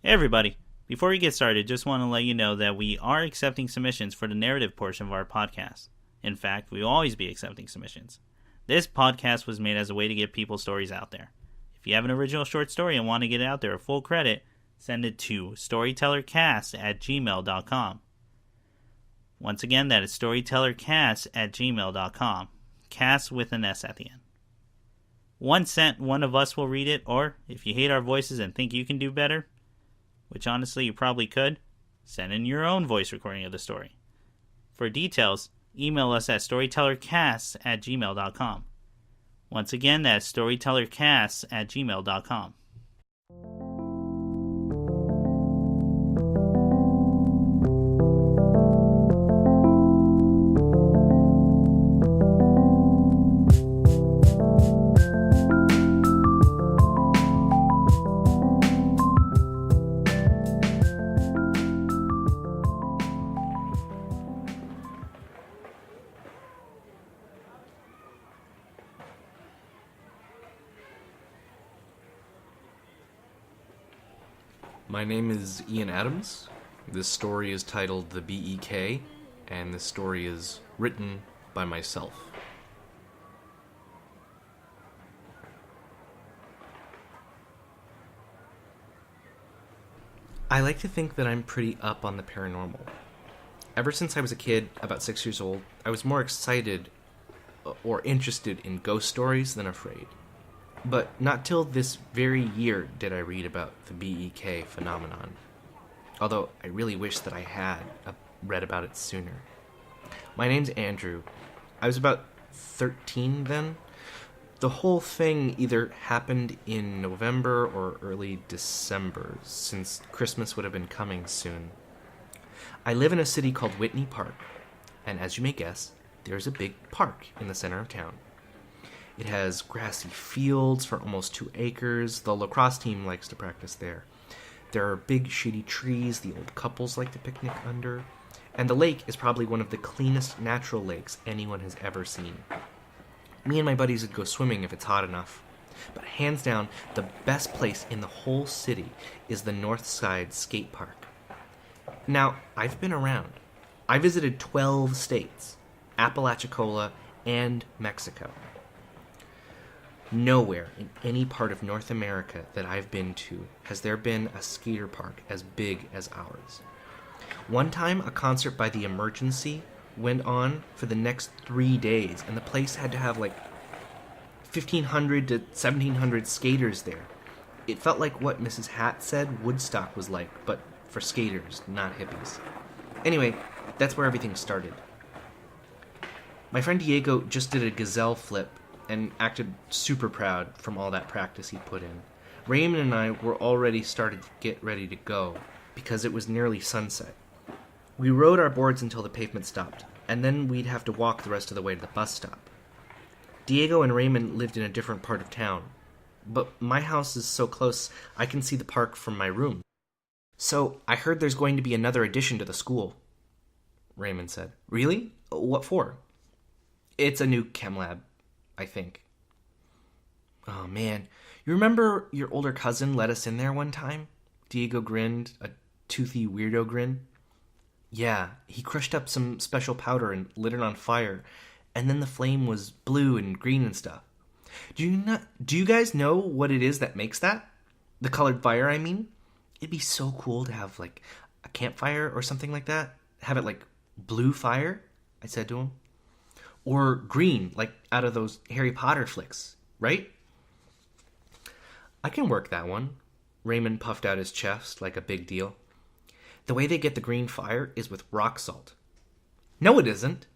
Hey everybody! Before we get started, just want to let you know that we are accepting submissions for the narrative portion of our podcast. In fact, we will always be accepting submissions. This podcast was made as a way to get people's stories out there. If you have an original short story and want to get it out there with full credit, send it to storytellercasts@gmail.com. Once again, that is storytellercasts@gmail.com. Cast with an S at the end. 1 cent, one of us will read it, or if you hate our voices and think you can do better, which honestly you probably could, send in your own voice recording of the story. For details, email us at storytellercasts@gmail.com. Once again, that's storytellercasts@gmail.com. My name is Ian Adams. This story is titled The B.E.K, and this story is written by myself. I like to think that I'm pretty up on the paranormal. Ever since I was a kid, about 6 years old, I was more excited or interested in ghost stories than afraid. But not till this very year did I read about the B.E.K phenomenon. Although I really wish that I had read about it sooner. My name's Andrew. I was about 13 then. The whole thing either happened in November or early December, since Christmas would have been coming soon. I live in a city called Whitney Park, and as you may guess, there's a big park in the center of town. It has grassy fields for almost 2 acres. The lacrosse team likes to practice there. There are big shady trees the old couples like to picnic under. And the lake is probably one of the cleanest natural lakes anyone has ever seen. Me and my buddies would go swimming if it's hot enough. But hands down, the best place in the whole city is the North Side Skate Park. Now, I've been around. I visited 12 states, Apalachicola, and Mexico. Nowhere in any part of North America that I've been to has there been a skater park as big as ours. One time, a concert by The Emergency went on for the next 3 days, and the place had to have like 1,500 to 1,700 skaters there. It felt like what Mrs. Hatt said Woodstock was like, but for skaters, not hippies. Anyway, that's where everything started. My friend Diego just did a gazelle flip and acted super proud from all that practice he put in. Raymond and I were already started to get ready to go, because it was nearly sunset. We rode our boards until the pavement stopped, and then we'd have to walk the rest of the way to the bus stop. Diego and Raymond lived in a different part of town, but my house is so close I can see the park from my room. So I heard there's going to be another addition to the school, Raymond said. Really? What for? It's a new chem lab, I think. Oh, man. You remember your older cousin let us in there one time? Diego grinned, a toothy weirdo grin. Yeah, he crushed up some special powder and lit it on fire, and then the flame was blue and green and stuff. Do you guys know what it is that makes that? The colored fire, I mean? It'd be so cool to have, like, a campfire or something like that. Have it, like, blue fire, I said to him. Or green, like out of those Harry Potter flicks, right? I can work that one. Raymond puffed out his chest like a big deal. The way they get the green fire is with rock salt. No, it isn't.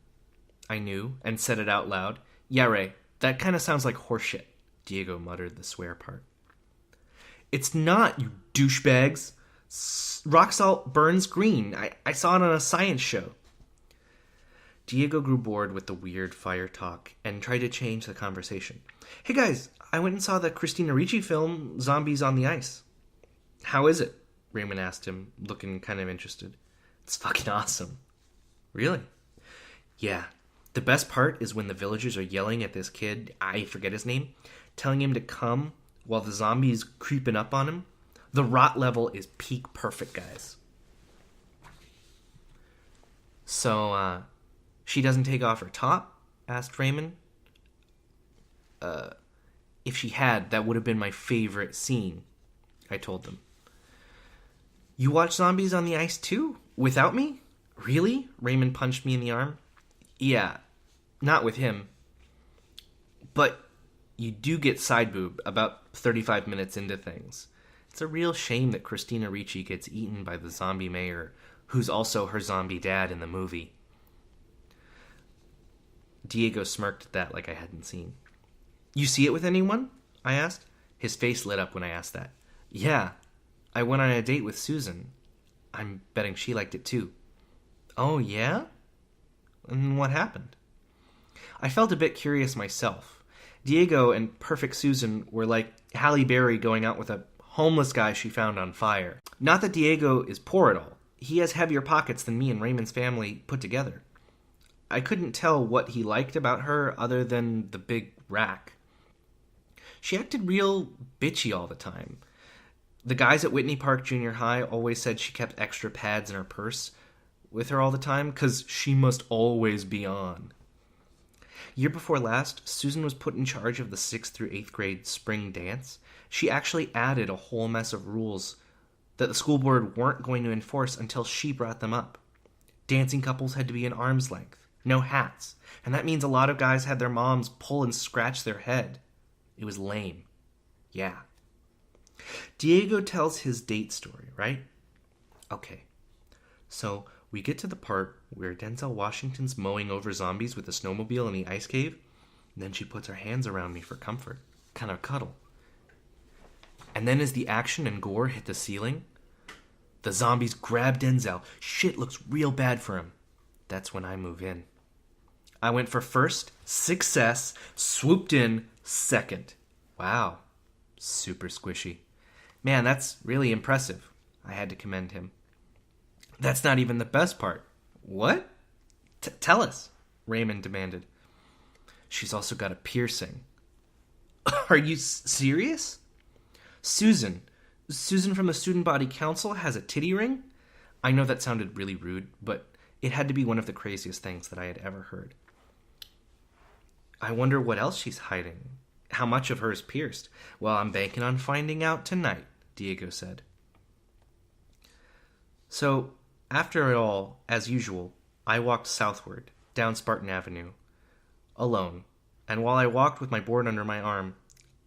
I knew, and said it out loud. Yeah, Ray, that kind of sounds like horseshit. Diego muttered the swear part. It's not, you douchebags. Rock salt burns green. I saw it on a science show. Diego grew bored with the weird fire talk and tried to change the conversation. Hey guys, I went and saw the Christina Ricci film, Zombies on the Ice. How is it? Raymond asked him, looking kind of interested. It's fucking awesome. Really? Yeah. The best part is when the villagers are yelling at this kid, I forget his name, telling him to come while the zombie's creeping up on him. The rot level is peak perfect, guys. So, she doesn't take off her top? Asked Raymond. If she had, that would have been my favorite scene, I told them. You watch Zombies on the Ice too? Without me? Really? Raymond punched me in the arm. Yeah, not with him. But you do get side boob about 35 minutes into things. It's a real shame that Christina Ricci gets eaten by the zombie mayor, who's also her zombie dad in the movie. Diego smirked at that like I hadn't seen. You see it with anyone? I asked. His face lit up when I asked that. Yeah, I went on a date with Susan. I'm betting she liked it too. Oh, yeah? And what happened? I felt a bit curious myself. Diego and Perfect Susan were like Halle Berry going out with a homeless guy she found on fire. Not that Diego is poor at all. He has heavier pockets than me and Raymond's family put together. I couldn't tell what he liked about her other than the big rack. She acted real bitchy all the time. The guys at Whitney Park Junior High always said she kept extra pads in her purse with her all the time because she must always be on. Year before last, Susan was put in charge of the 6th through 8th grade spring dance. She actually added a whole mess of rules that the school board weren't going to enforce until she brought them up. Dancing couples had to be an arm's length, no hats, and that means a lot of guys had their moms pull and scratch their head. It was lame. Yeah. Diego tells his date story, right? Okay. So we get to the part where Denzel Washington's mowing over zombies with a snowmobile in the ice cave, and then she puts her hands around me for comfort, kind of cuddle. And then as the action and gore hit the ceiling, the zombies grab Denzel. Shit looks real bad for him. That's when I move in. I went for first, success, swooped in, second. Wow. Super squishy. Man, that's really impressive. I had to commend him. That's not even the best part. What? Tell us, Raymond demanded. She's also got a piercing. Are you serious? Susan from the Student Body Council has a titty ring? I know that sounded really rude, but it had to be one of the craziest things that I had ever heard. I wonder what else she's hiding. How much of her is pierced? Well, I'm banking on finding out tonight, Diego said. So, after it all, as usual, I walked southward, down Spartan Avenue, alone, and while I walked with my board under my arm,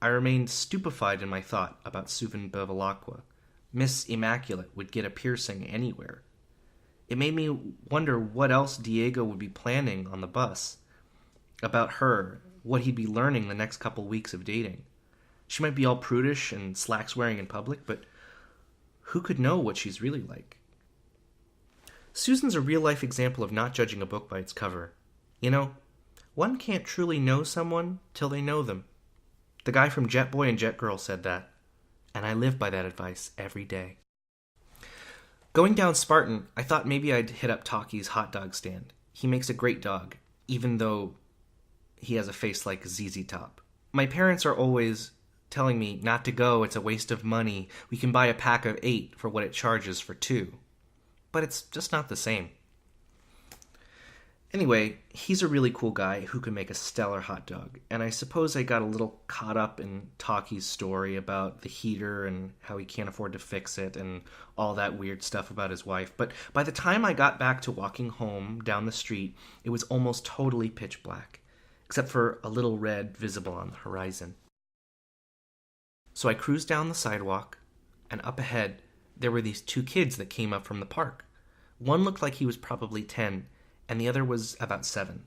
I remained stupefied in my thought about Susan Bevilacqua. Miss Immaculate would get a piercing anywhere. It made me wonder what else Diego would be planning on the bus. About her, what he'd be learning the next couple weeks of dating. She might be all prudish and slacks-wearing in public, but who could know what she's really like? Susan's a real-life example of not judging a book by its cover. You know, one can't truly know someone till they know them. The guy from Jet Boy and Jet Girl said that, and I live by that advice every day. Going down Spartan, I thought maybe I'd hit up Taki's hot dog stand. He makes a great dog, even though he has a face like ZZ Top. My parents are always telling me not to go, it's a waste of money. We can buy a pack of 8 for what it charges for 2. But it's just not the same. Anyway, he's a really cool guy who can make a stellar hot dog, and I suppose I got a little caught up in Taki's story about the heater and how he can't afford to fix it and all that weird stuff about his wife. But by the time I got back to walking home down the street, it was almost totally pitch black, except for a little red visible on the horizon. So I cruised down the sidewalk, and up ahead, there were these 2 kids that came up from the park. One looked like he was probably 10, and the other was about 7.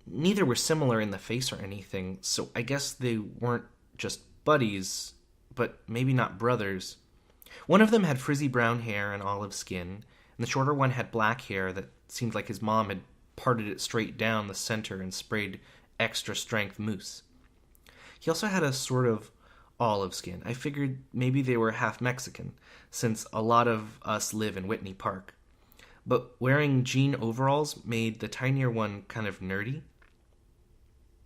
Neither were similar in the face or anything, so I guess they weren't just buddies, but maybe not brothers. One of them had frizzy brown hair and olive skin, and the shorter one had black hair that seemed like his mom had parted it straight down the center and sprayed extra strength mousse. He also had a sort of olive skin. I figured maybe they were half Mexican, since a lot of us live in Whitney Park. But wearing jean overalls made the tinier one kind of nerdy.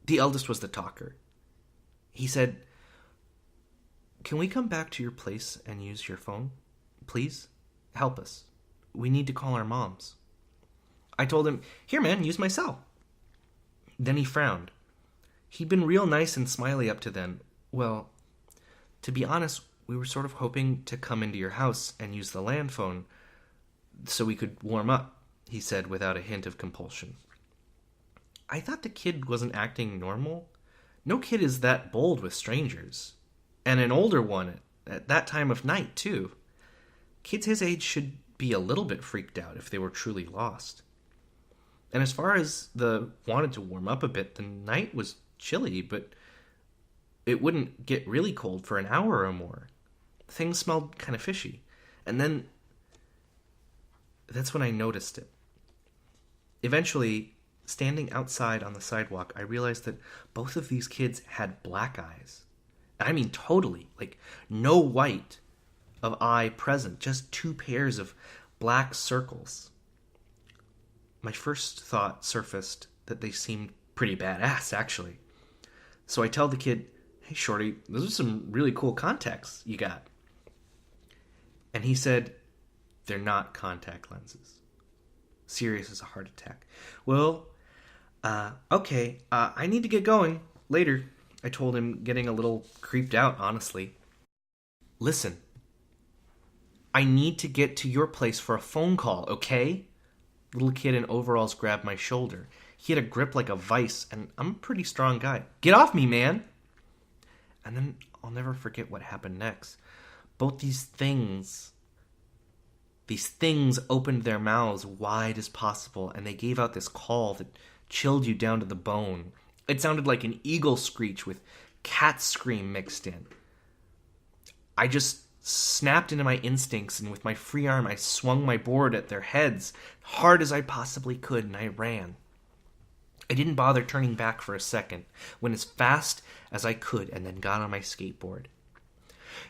The eldest was the talker. He said, Can we come back to your place and use your phone? Please? Help us. We need to call our moms. I told him, here man, use my cell. Then he frowned. He'd been real nice and smiley up to then. Well, to be honest, we were sort of hoping to come into your house and use the land phone so we could warm up, he said without a hint of compulsion. I thought the kid wasn't acting normal. No kid is that bold with strangers. And an older one at that time of night, too. Kids his age should be a little bit freaked out if they were truly lost. And as far as the wanted to warm up a bit, the night was chilly, but it wouldn't get really cold for an hour or more. Things smelled kind of fishy. And then that's when I noticed it. Eventually, standing outside on the sidewalk, I realized that both of these kids had black eyes. I mean totally, like no white of eye present, just two pairs of black circles. My first thought surfaced that they seemed pretty badass, actually. So I tell the kid, hey shorty, those are some really cool contacts you got. And he said, they're not contact lenses. Serious as a heart attack. Well, okay, I need to get going. Later, I told him, getting a little creeped out, honestly. Listen, I need to get to your place for a phone call, okay? Little kid in overalls grabbed my shoulder. He had a grip like a vice, and I'm a pretty strong guy. Get off me, man! And then I'll never forget what happened next. Both these things opened their mouths wide as possible, and they gave out this call that chilled you down to the bone. It sounded like an eagle screech with cat scream mixed in. I just snapped into my instincts, and with my free arm I swung my board at their heads hard as I possibly could, and I ran. I didn't bother turning back for a second, went as fast as I could, and then got on my skateboard.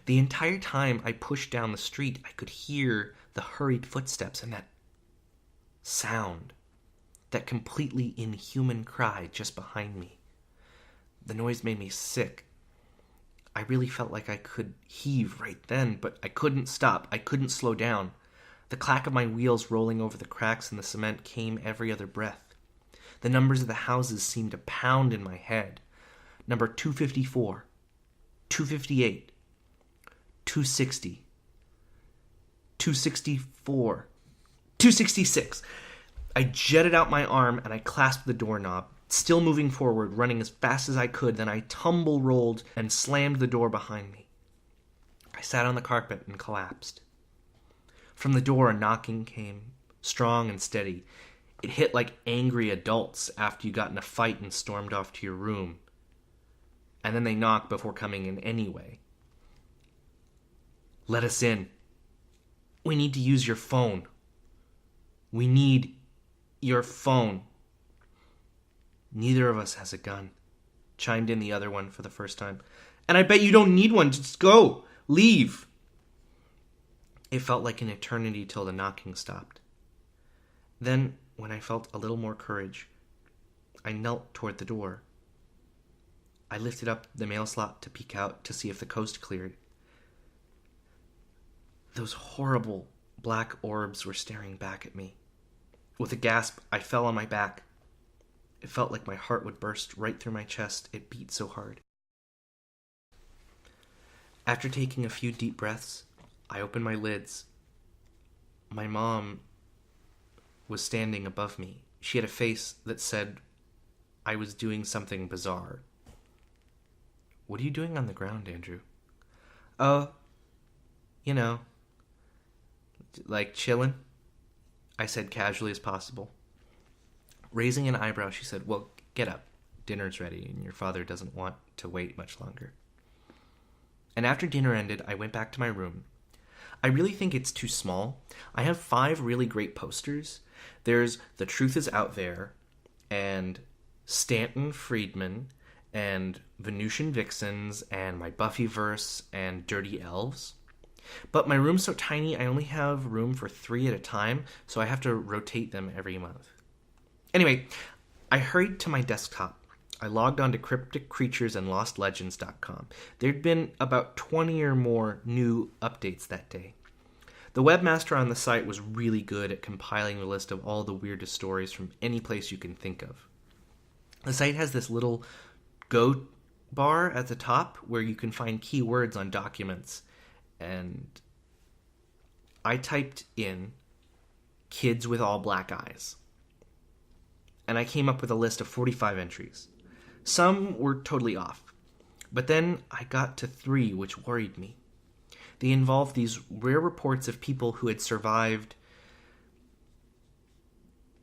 The entire time I pushed down the street, I could hear the hurried footsteps and that sound, that completely inhuman cry just behind me. The noise made me sick. I really felt like I could heave right then, but I couldn't stop. I couldn't slow down. The clack of my wheels rolling over the cracks in the cement came every other breath. The numbers of the houses seemed to pound in my head. Number 254, 258, 260, 264, 266. I jetted out my arm and I clasped the doorknob, still moving forward, running as fast as I could. Then I tumble-rolled and slammed the door behind me. I sat on the carpet and collapsed. From the door, a knocking came, strong and steady. It hit like angry adults after you got in a fight and stormed off to your room. And then they knocked before coming in anyway. Let us in. We need to use your phone. We need your phone. Neither of us has a gun, chimed in the other one for the first time. And I bet you don't need one. Just go. Leave. It felt like an eternity till the knocking stopped. Then, when I felt a little more courage, I knelt toward the door. I lifted up the mail slot to peek out to see if the coast cleared. Those horrible black orbs were staring back at me. With a gasp, I fell on my back. It felt like my heart would burst right through my chest. It beat so hard. After taking a few deep breaths, I opened my lids. My mom was standing above me. She had a face that said I was doing something bizarre. What are you doing on the ground, Andrew? Oh, like chillin', I said casually as possible. Raising an eyebrow, she said, well, get up. Dinner's ready, and your father doesn't want to wait much longer. And after dinner ended, I went back to my room. I really think it's too small. I have 5 really great posters. There's The Truth Is Out There, and Stanton Friedman, and Venusian Vixens, and my Buffyverse, and Dirty Elves. But my room's so tiny, I only have room for 3 at a time, so I have to rotate them every month. Anyway, I hurried to my desktop. I logged on to crypticcreaturesandlostlegends.com. There'd been about 20 or more new updates that day. The webmaster on the site was really good at compiling a list of all the weirdest stories from any place you can think of. The site has this little go bar at the top where you can find keywords on documents, and I typed in kids with all black eyes, and I came up with a list of 45 entries. Some were totally off, but then I got to 3 which worried me. They involved these rare reports of people who had survived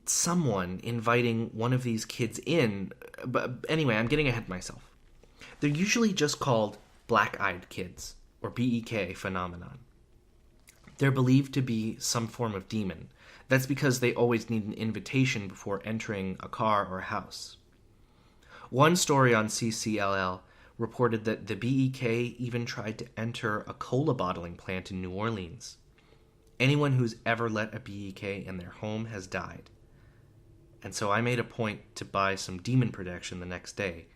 someone inviting one of these kids in. But anyway, I'm getting ahead of myself. They're usually just called black-eyed kids, or B.E.K phenomenon. They're believed to be some form of demon. That's because they always need an invitation before entering a car or a house. One story on CCLL reported that the B.E.K even tried to enter a cola bottling plant in New Orleans. Anyone who's ever let a B.E.K in their home has died. And so I made a point to buy some demon protection the next day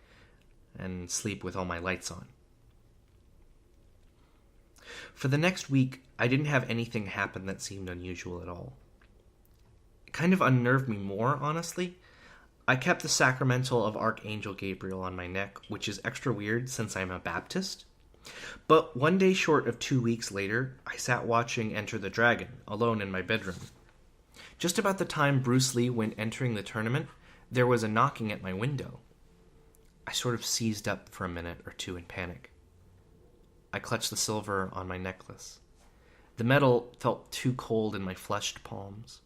and sleep with all my lights on. For the next week, I didn't have anything happen that seemed unusual at all. It kind of unnerved me more, honestly. I kept the sacramental of Archangel Gabriel on my neck, which is extra weird since I'm a Baptist. But one day short of 2 weeks later, I sat watching Enter the Dragon, alone in my bedroom. Just about the time Bruce Lee went entering the tournament, there was a knocking at my window. I sort of seized up for a minute or two in panic. I clutched the silver on my necklace. The metal felt too cold in my flushed palms.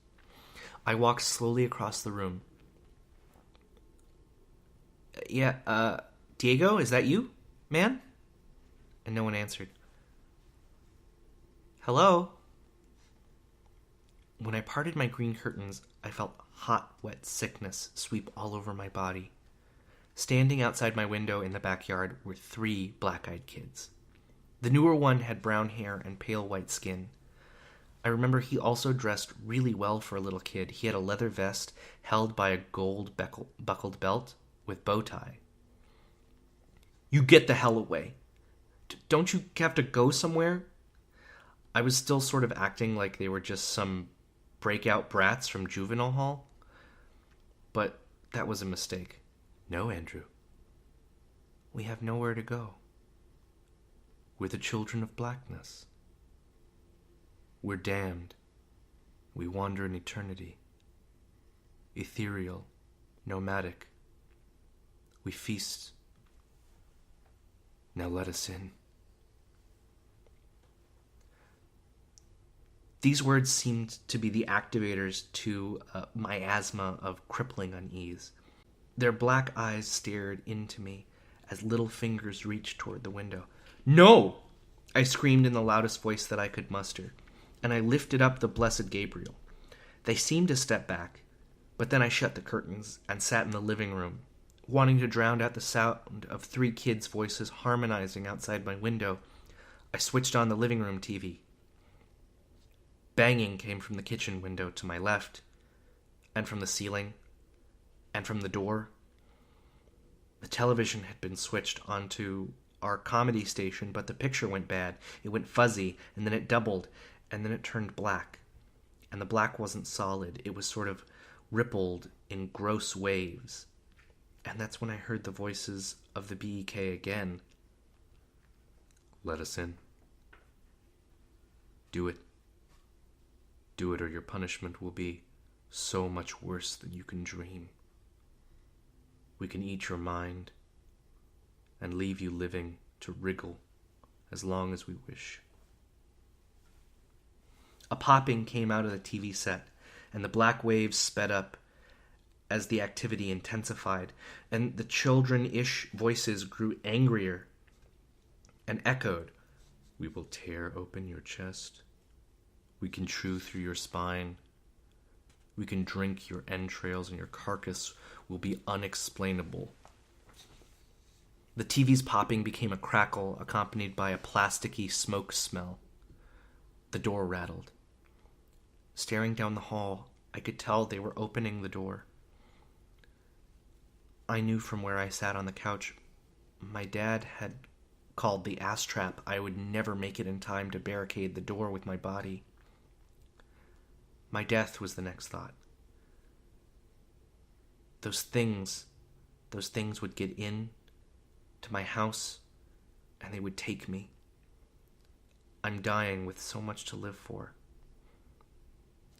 I walked slowly across the room. Diego, is that you, man? And no one answered. Hello? When I parted my green curtains, I felt hot, wet sickness sweep all over my body. Standing outside my window in the backyard were 3 black-eyed kids. The newer one had brown hair and pale white skin. I remember he also dressed really well for a little kid. He had a leather vest held by a gold buckled belt with bow tie. You get the hell away. Don't you have to go somewhere? I was still sort of acting like they were just some breakout brats from juvenile hall. But that was a mistake. No, Andrew. We have nowhere to go. We're the children of blackness. We're damned. We wander in eternity. Ethereal, nomadic. We feast. Now let us in. These words seemed to be the activators to my asthma of crippling unease. Their black eyes stared into me as little fingers reached toward the window. No! I screamed in the loudest voice that I could muster, and I lifted up the blessed Gabriel. They seemed to step back, but then I shut the curtains and sat in the living room, wanting to drown out the sound of 3 kids' voices harmonizing outside my window. I switched on the living room TV. Banging came from the kitchen window to my left, and from the ceiling, and from the door. The television had been switched onto our comedy station, but the picture went bad. It went fuzzy, and then it doubled, and then it turned black. And the black wasn't solid. It was sort of rippled in gross waves. And that's when I heard the voices of the B.E.K again. Let us in. Do it. Do it, or your punishment will be so much worse than you can dream. We can eat your mind and leave you living to wriggle as long as we wish. A popping came out of the TV set, and the black waves sped up as the activity intensified, and the children-ish voices grew angrier and echoed. We will tear open your chest. We can chew through your spine. We can drink your entrails, and your carcass will be unexplainable. The TV's popping became a crackle, accompanied by a plasticky smoke smell. The door rattled. Staring down the hall, I could tell they were opening the door. I knew from where I sat on the couch, my dad had called the ass trap I would never make it in time to barricade the door with my body. My death was the next thought. Those things would get in to my house, and they would take me. I'm dying with so much to live for.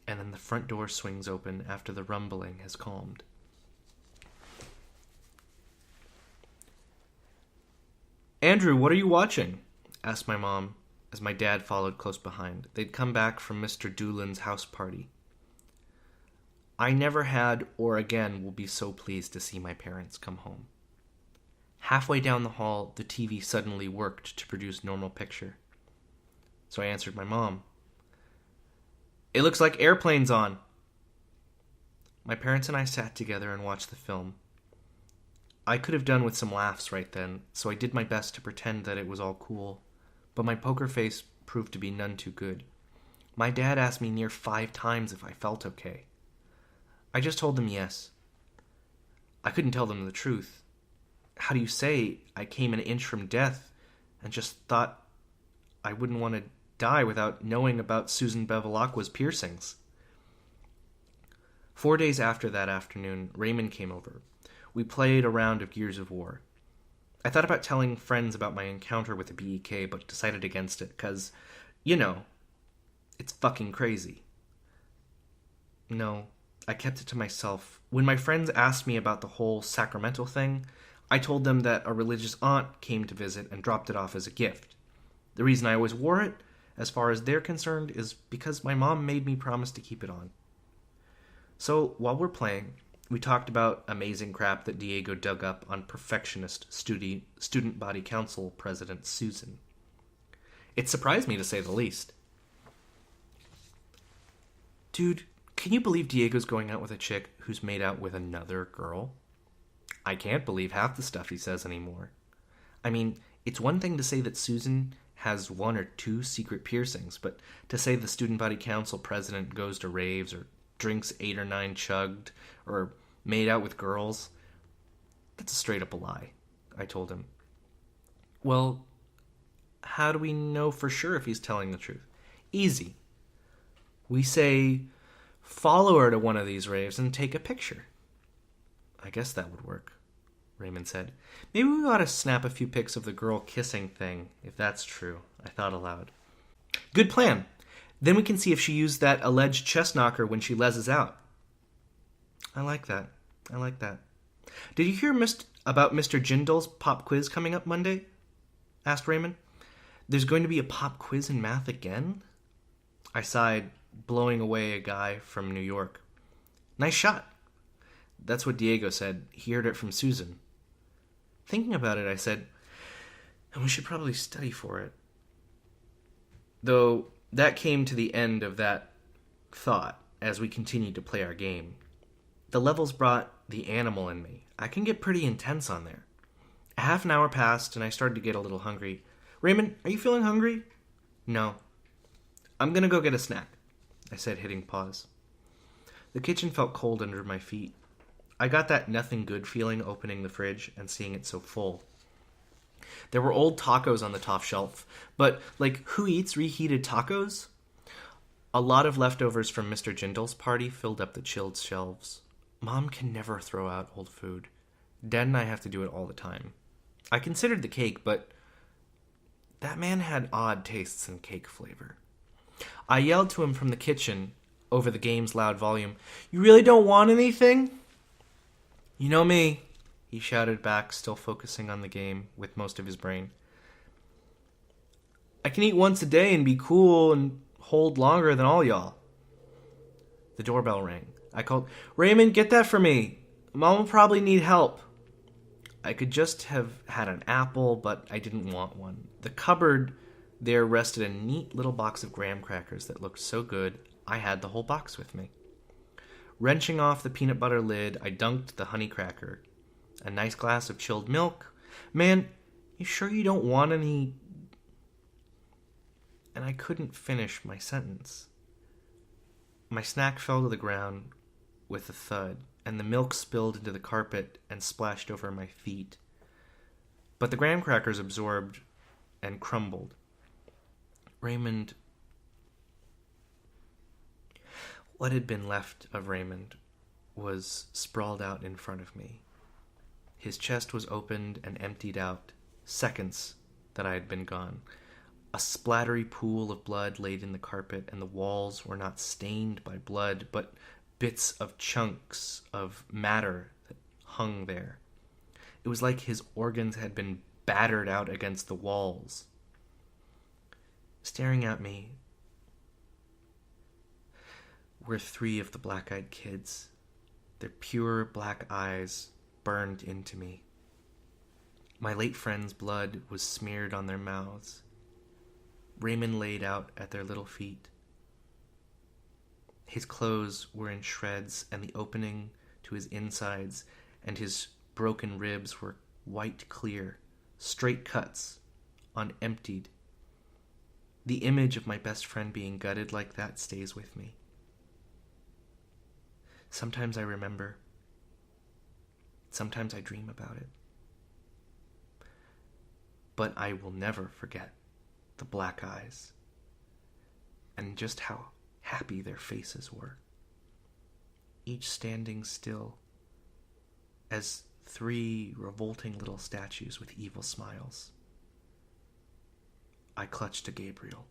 And then the front door swings open after the rumbling has calmed. "Andrew, what are you watching?" asked my mom, as my dad followed close behind. They'd come back from Mr. Doolin's house party. I never had or again will be so pleased to see my parents come home. Halfway down the hall, the TV suddenly worked to produce normal picture. So I answered my mom. "It looks like Airplane's on." My parents and I sat together and watched the film. I could have done with some laughs right then, so I did my best to pretend that it was all cool, but my poker face proved to be none too good. My dad asked me near 5 times if I felt okay. I just told them yes. I couldn't tell them the truth. How do you say I came an inch from death and just thought I wouldn't want to die without knowing about Susan Bevilacqua's piercings? 4 days after that afternoon, Raymond came over. We played a round of Gears of War. I thought about telling friends about my encounter with the B.E.K, but decided against it, because, it's fucking crazy. No, I kept it to myself. When my friends asked me about the whole sacramental thing, I told them that a religious aunt came to visit and dropped it off as a gift. The reason I always wore it, as far as they're concerned, is because my mom made me promise to keep it on. So, while we're playing, we talked about amazing crap that Diego dug up on perfectionist student body council president Susan. It surprised me, to say the least. "Dude, can you believe Diego's going out with a chick who's made out with another girl? I can't believe half the stuff he says anymore. I mean, it's one thing to say that Susan has 1 or 2 secret piercings, but to say the student body council president goes to raves or drinks 8 or 9 chugged or made out with girls, that's a straight up a lie," I told him. "Well, how do we know for sure if he's telling the truth?" "Easy. We say, follow her to one of these raves and take a picture." "I guess that would work," Raymond said. "Maybe we ought to snap a few pics of the girl kissing thing, if that's true," I thought aloud. "Good plan. Then we can see if she used that alleged chest knocker when she lezzes out." I like that. "Did you hear about Mr. Jindal's pop quiz coming up Monday?" asked Raymond. "There's going to be a pop quiz in math again?" I sighed, blowing away a guy from New York. "Nice shot." That's what Diego said. He heard it from Susan. Thinking about it, I said, "And we should probably study for it." Though that came to the end of that thought as we continued to play our game. The levels brought the animal in me. I can get pretty intense on there. A half an hour passed, and I started to get a little hungry. "Raymond, are you feeling hungry?" "No." "I'm gonna go get a snack," I said, hitting pause. The kitchen felt cold under my feet. I got that nothing good feeling opening the fridge and seeing it so full. There were old tacos on the top shelf, but, who eats reheated tacos? A lot of leftovers from Mr. Jindal's party filled up the chilled shelves. Mom can never throw out old food. Dad and I have to do it all the time. I considered the cake, but that man had odd tastes in cake flavor. I yelled to him from the kitchen over the game's loud volume, "You really don't want anything?" "You know me," he shouted back, still focusing on the game with most of his brain. "I can eat once a day and be cool and hold longer than all y'all." The doorbell rang. I called, "Raymond, get that for me. Mom will probably need help." I could just have had an apple, but I didn't want one. The cupboard there rested a neat little box of graham crackers that looked so good, I had the whole box with me. Wrenching off the peanut butter lid, I dunked the honey cracker. A nice glass of chilled milk. "Man, you sure you don't want any?" And I couldn't finish my sentence. My snack fell to the ground with a thud. and the milk spilled into the carpet and splashed over my feet. But the graham crackers absorbed and crumbled. Raymond... What had been left of Raymond was sprawled out in front of me. His chest was opened and emptied out, seconds that I had been gone. A splattery pool of blood laid in the carpet, and the walls were not stained by blood, but bits of chunks of matter that hung there. It was like his organs had been battered out against the walls. Staring at me were 3 of the black-eyed kids. Their pure black eyes burned into me. My late friend's blood was smeared on their mouths. Raymond laid out at their little feet. His clothes were in shreds, and the opening to his insides and his broken ribs were white clear, straight cuts on emptied. The image of my best friend being gutted like that stays with me. Sometimes I remember. Sometimes I dream about it. But I will never forget the black eyes and just how happy their faces were, each standing still as 3 revolting little statues with evil smiles. I clutched to Gabriel.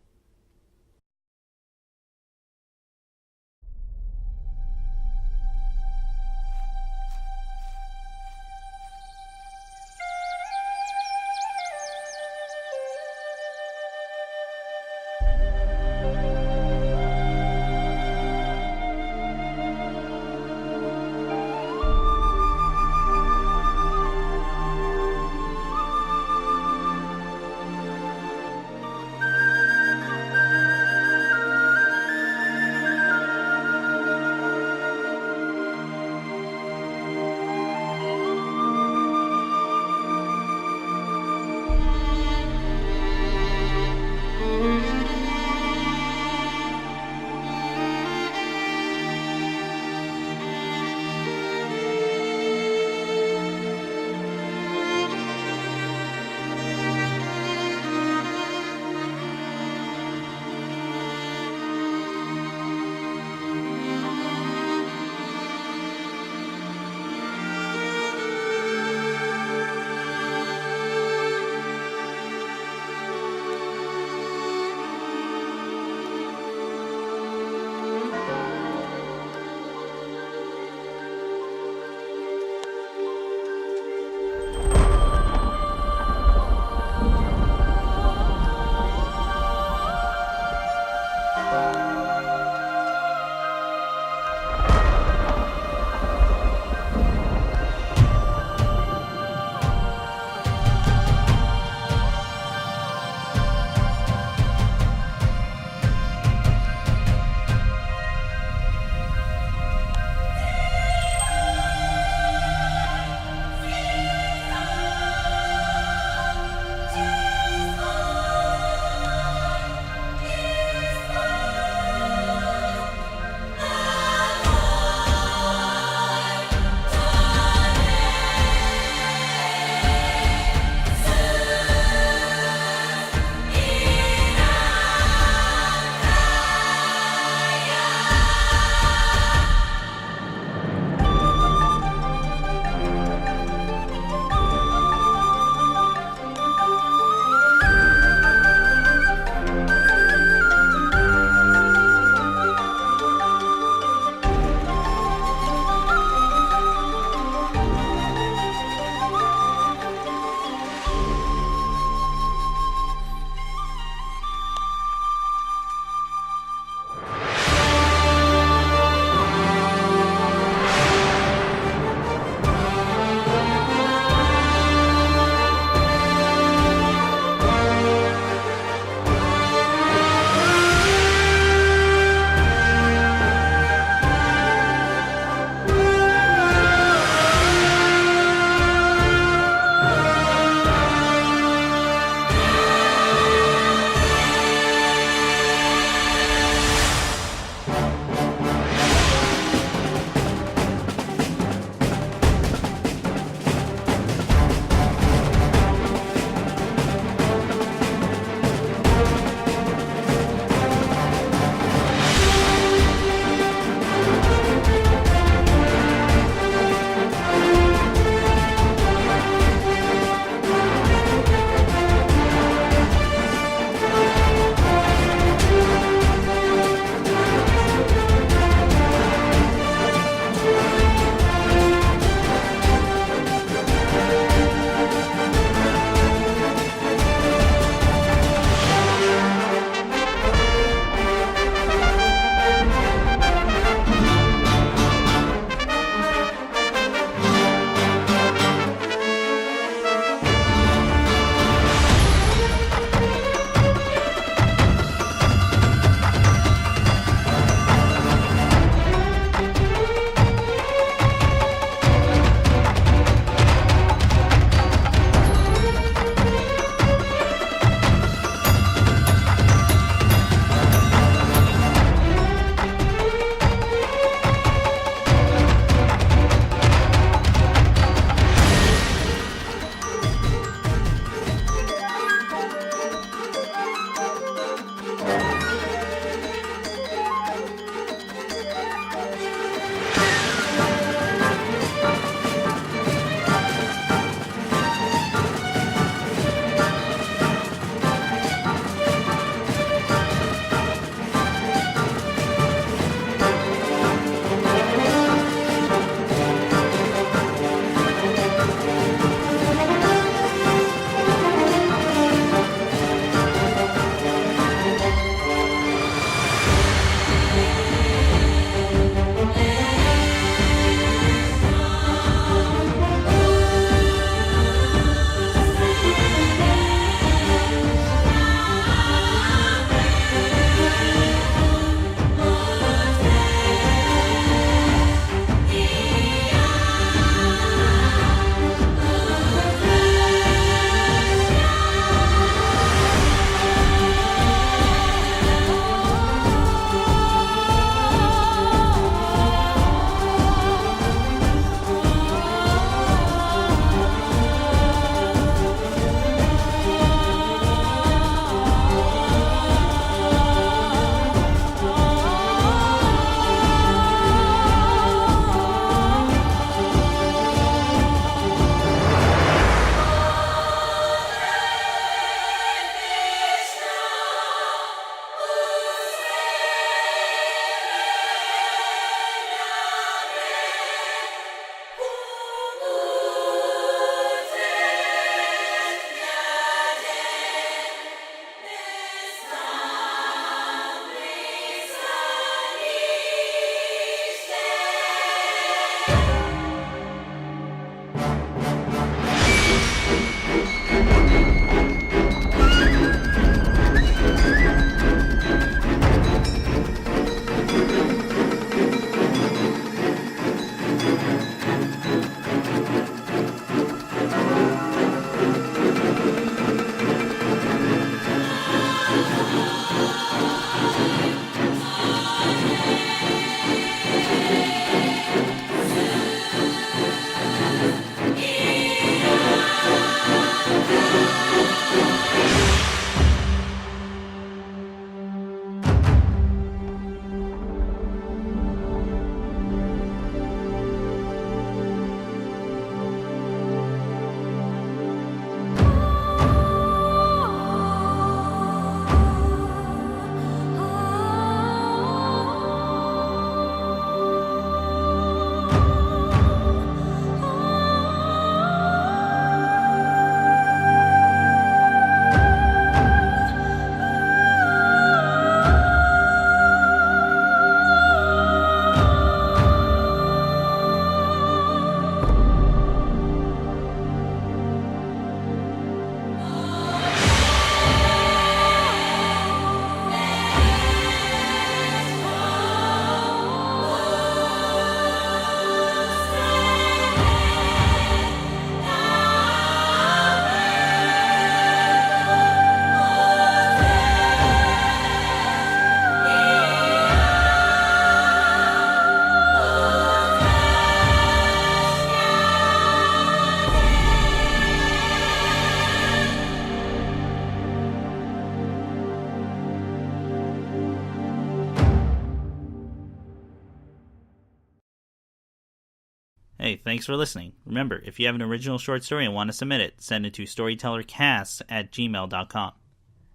Hey, thanks for listening. Remember, if you have an original short story and want to submit it, send it to storytellercasts@gmail.com.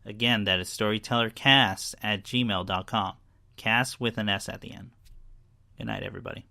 Again, that is storytellercasts@gmail.com. Cast with an S at the end. Good night, everybody.